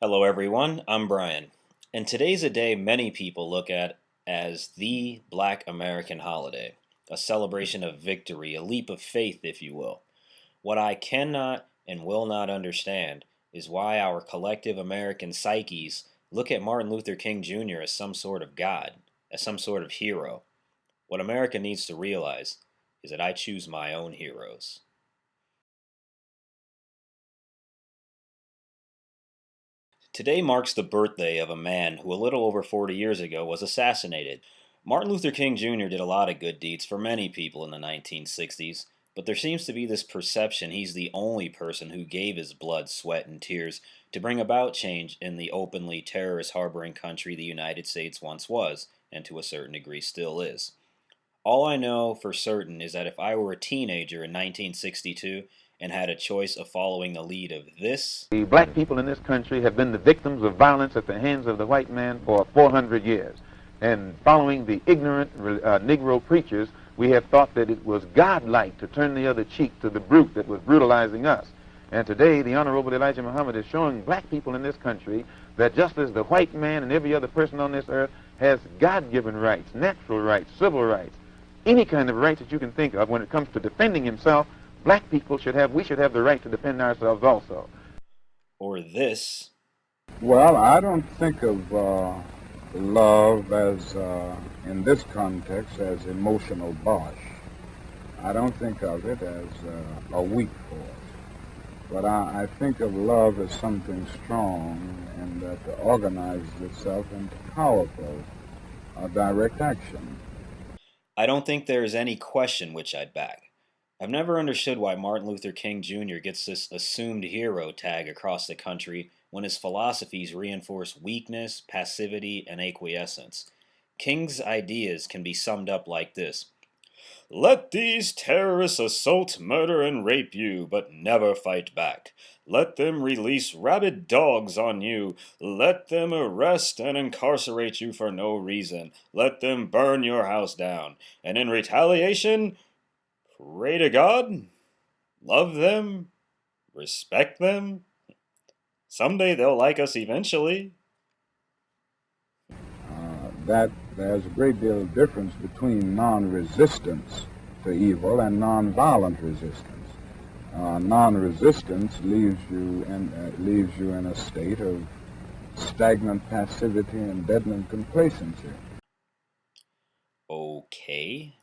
Hello, everyone. I'm Brian, and today's a day many people look at as the Black American holiday, a celebration of victory, a leap of faith, if you will. What I cannot and will not understand is why our collective American psyches look at Martin Luther King Jr. as some sort of god, as some sort of hero. What America needs to realize is that I choose my own heroes. Today marks the birthday of a man who a little over 40 years ago was assassinated. Martin Luther King Jr. did a lot of good deeds for many people in the 1960s, but there seems to be this perception he's the only person who gave his blood, sweat, and tears to bring about change in the openly terrorist harboring country the United States once was, and to a certain degree still is. All I know for certain is that if I were a teenager in 1962 and had a choice of following the lead of this, The black people in this country have been the victims of violence at the hands of the white man for 400 years. And following the ignorant Negro preachers, we have thought that it was godlike to turn the other cheek to the brute that was brutalizing us. And today, the Honorable Elijah Muhammad is showing black people in this country that just as the white man and every other person on this earth has God-given rights, natural rights, civil rights, any kind of rights that you can think of when it comes to defending himself, we should have the right to defend ourselves also. or this, Well, I don't think of love as, in this context, as emotional bosh. I don't think of it as a weak force. But I think of love as something strong and that organizes itself into powerful direct action. I don't think there is any question which I'd back. I've never understood why Martin Luther King Jr. gets this assumed hero tag across the country when his philosophies reinforce weakness, passivity, and acquiescence. King's ideas can be summed up like this: let these terrorists assault, murder, and rape you, but never fight back. Let them release rabid dogs on you. Let them arrest and incarcerate you for no reason. Let them burn your house down. And in retaliation, pray to God, love them, respect them. Someday they'll like us eventually. That there's a great deal of difference between non-resistance to evil and non-violent resistance. Non-resistance leaves you in a state of stagnant passivity and deadened complacency. Okay.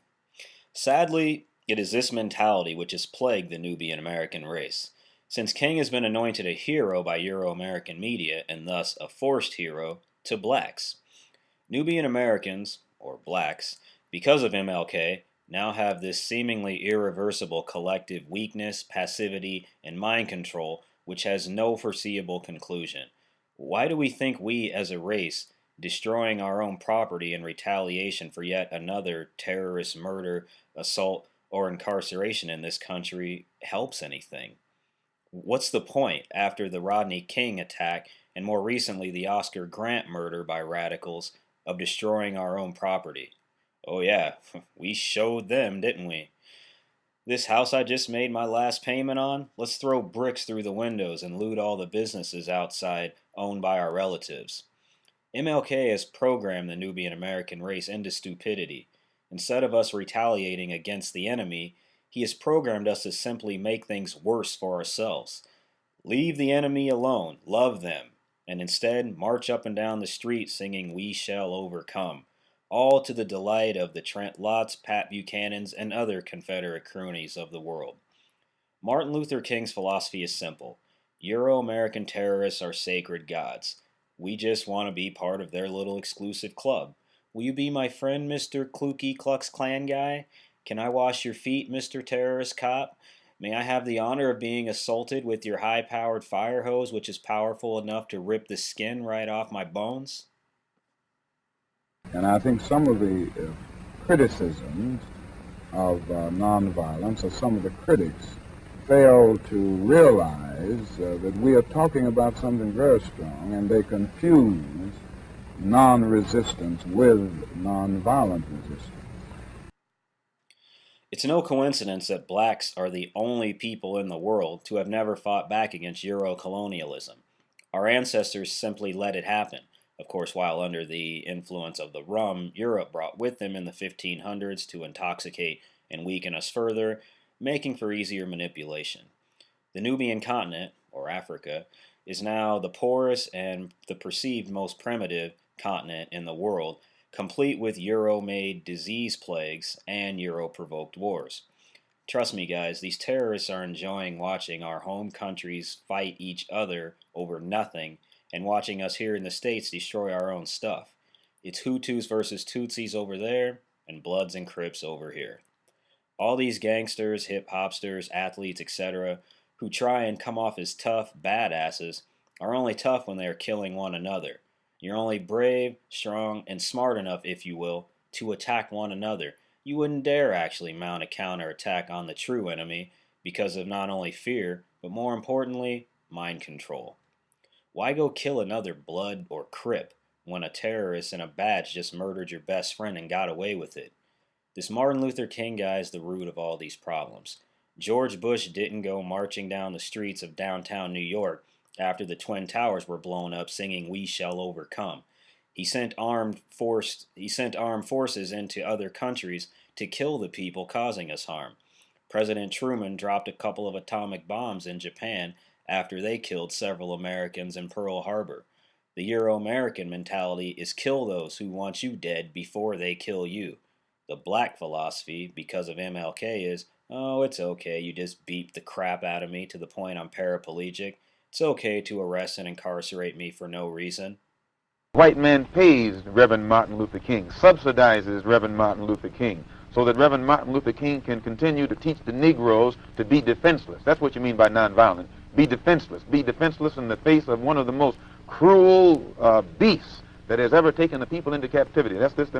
Sadly, it is this mentality which has plagued the Nubian American race. Since King has been anointed a hero by Euro American media, and thus a forced hero to blacks. Nubian Americans, or blacks, because of MLK, now have this seemingly irreversible collective weakness, passivity, and mind control which has no foreseeable conclusion. Why do we think we, as a race, destroying our own property in retaliation for yet another terrorist murder, assault, or incarceration in this country helps anything? What's the point after the Rodney King attack and more recently the Oscar Grant murder by radicals of destroying our own property? Oh, yeah, we showed them, didn't we? This house I just made my last payment on, let's throw bricks through the windows and loot all the businesses outside owned by our relatives. MLK has programmed the Nubian American race into stupidity. Instead of us retaliating against the enemy, he has programmed us to simply make things worse for ourselves. Leave the enemy alone, love them, and instead march up and down the street singing "We Shall Overcome," all to the delight of the Trent Lotts, Pat Buchanans, and other Confederate cronies of the world. Martin Luther King's philosophy is simple: Euro American terrorists are sacred gods. We just want to be part of their little exclusive club. Will you be my friend, Mr. Kluki Klux Klan guy? Can I wash your feet, Mr. Terrorist Cop? May I have the honor of being assaulted with your high-powered fire hose, which is powerful enough to rip the skin right off my bones? And I think some of the criticisms of nonviolence, or some of the critics, fail to realize that we are talking about something very strong, and they confuse non-resistance with nonviolent resistance. It's no coincidence that blacks are the only people in the world to have never fought back against Euro colonialism. Our ancestors simply let it happen, of course, while under the influence of the rum Europe brought with them in the 1500s to intoxicate and weaken us further, making for easier manipulation. The Nubian continent, or Africa, is now the poorest and the perceived most primitive continent in the world, complete with Euro-made disease plagues and Euro-provoked wars. Trust me, guys, these terrorists are enjoying watching our home countries fight each other over nothing and watching us here in the States destroy our own stuff. It's Hutus versus Tutsis over there and Bloods and Crips over here. All these gangsters, hip-hopsters, athletes, etc., who try and come off as tough badasses are only tough when they are killing one another. You're only brave, strong, and smart enough, if you will, to attack one another. You wouldn't dare actually mount a counterattack on the true enemy because of not only fear, but more importantly, mind control. Why go kill another Blood or Crip when a terrorist in a badge just murdered your best friend and got away with it? This Martin Luther King guy is the root of all these problems. George Bush didn't go marching down the streets of downtown New York after the Twin Towers were blown up singing "We Shall Overcome." He sent armed forces into other countries to kill the people causing us harm. President Truman dropped a couple of atomic bombs in Japan after they killed several Americans in Pearl Harbor. The Euro-American mentality is kill those who want you dead before they kill you. The black philosophy, because of MLK, is, oh, it's okay, you just beat the crap out of me to the point I'm paraplegic. It's okay to arrest and incarcerate me for no reason. White man pays Reverend Martin Luther King, subsidizes Reverend Martin Luther King, so that Reverend Martin Luther King can continue to teach the Negroes to be defenseless. That's what you mean by nonviolent. Be defenseless. Be defenseless in the face of one of the most cruel beasts that has ever taken the people into captivity. That's this.